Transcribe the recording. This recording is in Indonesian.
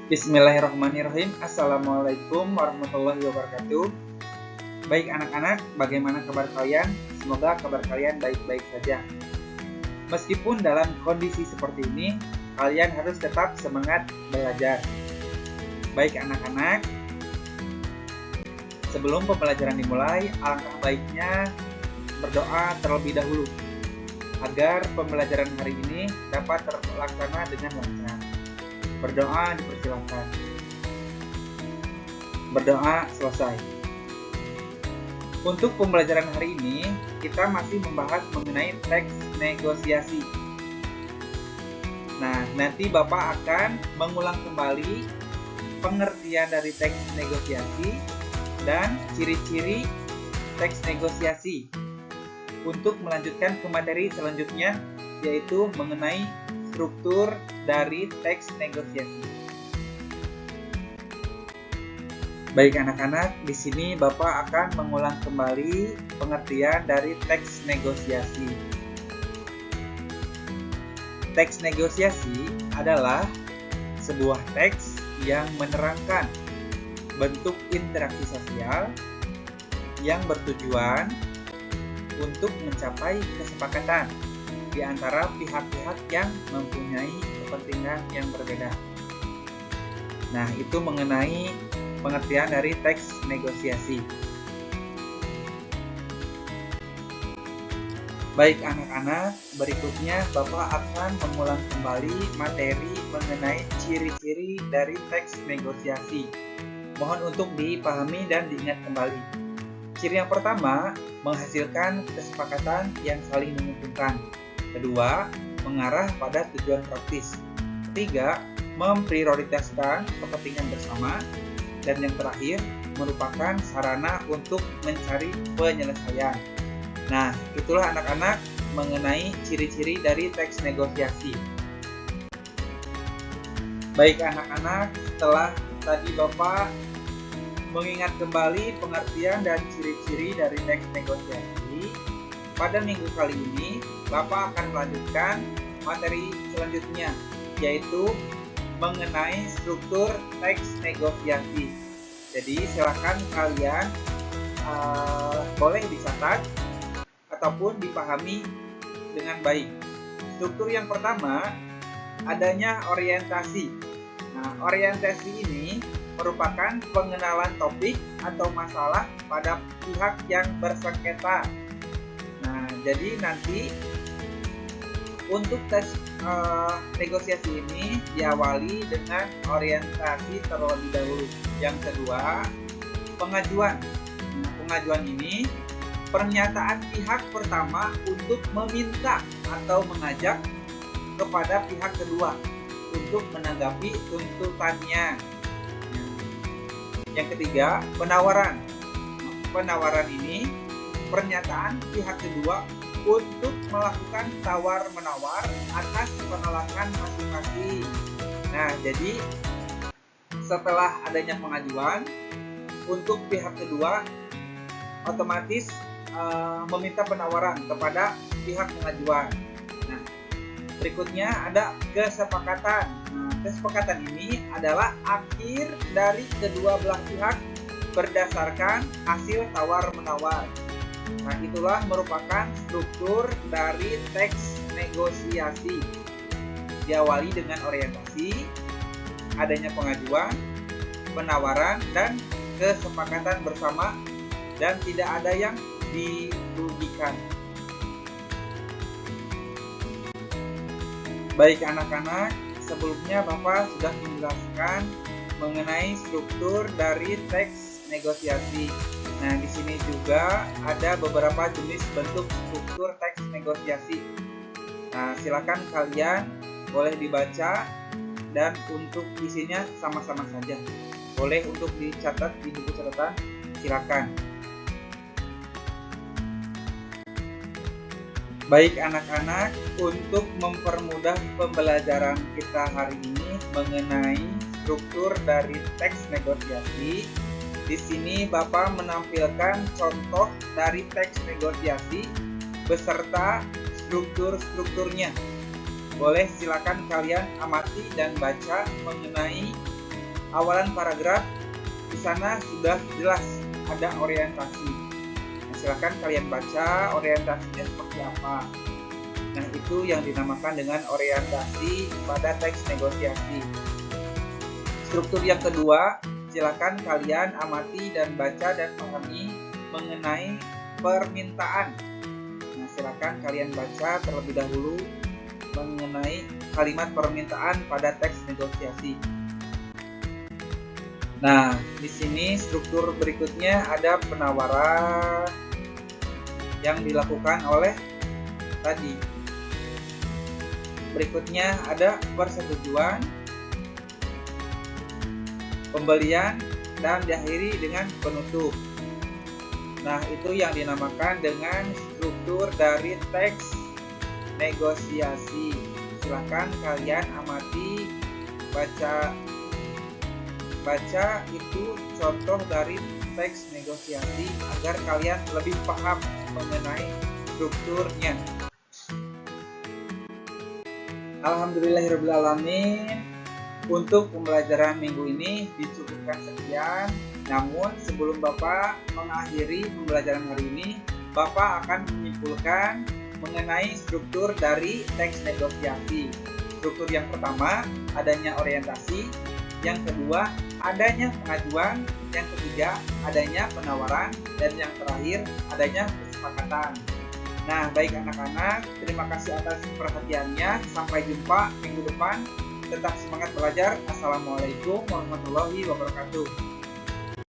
Bismillahirrahmanirrahim. Assalamualaikum warahmatullahi wabarakatuh. Baik anak-anak, bagaimana kabar kalian? Semoga kabar kalian baik-baik saja. Meskipun dalam kondisi seperti ini, kalian harus tetap semangat belajar. Baik anak-anak, sebelum pembelajaran dimulai, alangkah baiknya berdoa terlebih dahulu agar pembelajaran hari ini dapat terlaksana dengan lancar. Berdoa dipersilakan. Berdoa selesai. Untuk pembelajaran hari ini, kita masih membahas mengenai teks negosiasi. Nah, nanti Bapak akan mengulang kembali pengertian dari teks negosiasi dan ciri-ciri teks negosiasi untuk melanjutkan ke materi selanjutnya, yaitu mengenai struktur dari teks negosiasi. Baik anak-anak, di sini Bapak akan mengulang kembali pengertian dari teks negosiasi. Teks negosiasi adalah sebuah teks yang menerangkan bentuk interaksi sosial yang bertujuan untuk mencapai kesepakatan di antara pihak-pihak yang mempunyai kepentingan yang berbeda. Nah, itu mengenai pengertian dari teks negosiasi. Baik anak-anak, berikutnya Bapak akan mengulang kembali materi mengenai ciri-ciri dari teks negosiasi. Mohon untuk dipahami dan diingat kembali. Ciri yang pertama, menghasilkan kesepakatan yang saling menguntungkan. Kedua, mengarah pada tujuan praktis. Ketiga, memprioritaskan kepentingan bersama. Dan yang terakhir, merupakan sarana untuk mencari penyelesaian. Nah, itulah anak-anak mengenai ciri-ciri dari teks negosiasi. Baik anak-anak, setelah tadi Bapak mengingat kembali pengertian dan ciri-ciri dari teks negosiasi, pada minggu kali ini Bapak akan melanjutkan materi selanjutnya, yaitu mengenai struktur teks negosiasi. Jadi silakan kalian boleh dicatat ataupun dipahami dengan baik. Struktur yang pertama, adanya orientasi. Nah, orientasi ini merupakan pengenalan topik atau masalah pada pihak yang bersengketa. Nah, jadi nanti untuk tes negosiasi ini diawali dengan orientasi terlebih dahulu. Yang kedua, pengajuan. Nah, pengajuan ini pernyataan pihak pertama untuk meminta atau mengajak kepada pihak kedua untuk menanggapi tuntutannya. Yang ketiga, penawaran. Penawaran ini pernyataan pihak kedua untuk melakukan tawar-menawar atas penolakan masing-masing. Nah, jadi setelah adanya pengajuan, untuk pihak kedua otomatis meminta penawaran kepada pihak pengajuan. Nah, berikutnya ada kesepakatan. Nah, kesepakatan ini adalah akhir dari kedua belah pihak berdasarkan hasil tawar-menawar. Nah, itulah merupakan struktur dari teks negosiasi. Diawali dengan orientasi, adanya pengajuan, penawaran, dan kesepakatan bersama, dan tidak ada yang dirugikan. Baik anak-anak, sebelumnya Bapak sudah menjelaskan mengenai struktur dari teks negosiasi. Nah, di sini juga ada beberapa jenis bentuk struktur teks negosiasi. Nah, silakan kalian boleh dibaca dan untuk isinya sama-sama saja. Boleh untuk dicatat di buku catatan, silakan. Baik anak-anak, untuk mempermudah pembelajaran kita hari ini mengenai struktur dari teks negosiasi, di sini Bapak menampilkan contoh dari teks negosiasi beserta struktur-strukturnya. Boleh silakan kalian amati dan baca mengenai awalan paragraf di sana sudah jelas ada orientasi. Nah, silakan kalian baca orientasinya seperti apa. Nah, itu yang dinamakan dengan orientasi pada teks negosiasi. Struktur yang kedua, silakan kalian amati dan baca dan pahami mengenai permintaan. Nah, silakan kalian baca terlebih dahulu mengenai kalimat permintaan pada teks negosiasi. Nah, di sini struktur berikutnya ada penawaran yang dilakukan oleh tadi. Berikutnya ada persetujuan, pembelian, dan diakhiri dengan penutup. Nah, itu yang dinamakan dengan struktur dari teks negosiasi. Silakan kalian amati, baca itu contoh dari teks negosiasi agar kalian lebih paham mengenai strukturnya. Alhamdulillahirrahmanirrahim. Untuk pembelajaran minggu ini dicukupkan sekian. Namun sebelum Bapak mengakhiri pembelajaran hari ini, Bapak akan menyimpulkan mengenai struktur dari teks negosiasi. Struktur yang pertama, adanya orientasi. Yang kedua, adanya pengajuan. Yang ketiga, adanya penawaran. Dan yang terakhir, adanya kesepakatan. Nah, baik anak-anak, terima kasih atas perhatiannya. Sampai jumpa minggu depan. Tetap semangat belajar. Assalamualaikum warahmatullahi wabarakatuh.